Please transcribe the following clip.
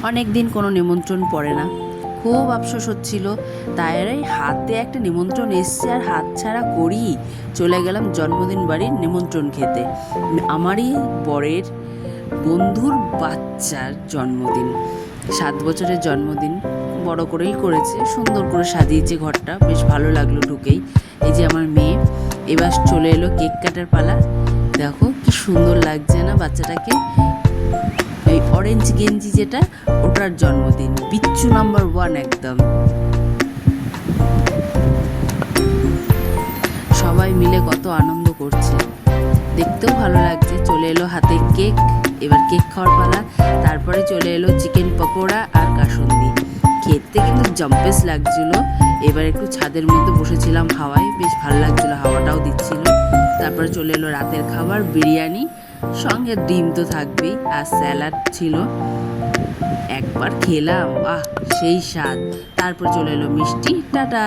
অনেক দিন কোনো নিমন্ত্রণ পড়ে না, খুব আফসোস হচ্ছিল। তাই হাতে একটা নিমন্ত্রণ এসছে আর হাত ছাড়া করি চলে গেলাম জন্মদিন বাড়ির নিমন্ত্রণ খেতে। আমারই বরের বন্ধুর বাচ্চার জন্মদিন, 7 বছরের জন্মদিন বড় করেই করেছে, সুন্দর করে সাজিয়েছে ঘরটা, বেশ ভালো লাগলো ঢুকেই। এই যে আমার মেয়ে, এবার চলে এলো কেক কাটার পালা। দেখো কি সুন্দর লাগছে না বাচ্চাটাকে। এই অরেঞ্জ গেঞ্জি যেটা, ওটার জন্মদিন, বিচ্ছু নাম্বার 1 একদম। সবাই মিলে কত আনন্দ করছে, দেখতেও ভালো লাগছে। চলে এলো হাতে কেক, এবার কেক খাওয়ার পালা। তারপরে চলে এলো চিকেন পকোড়া আর কাসুন্দি। খেতে কিন্তু জম্পেস লাগছিল। এবার একটু ছাদের মধ্যে বসেছিলাম হাওয়ায়, বেশ ভালো লাগছিল, হাওয়াটাও দিচ্ছিল। তারপরে চলে এলো রাতের খাবার, বিরিয়ানি, সঙ্গে ডিম তো থাকবেই, আর স্যালাড ছিল। একবার খেলাম, আহ সেই স্বাদ। তারপর চলে এলো মিষ্টি, টাটা।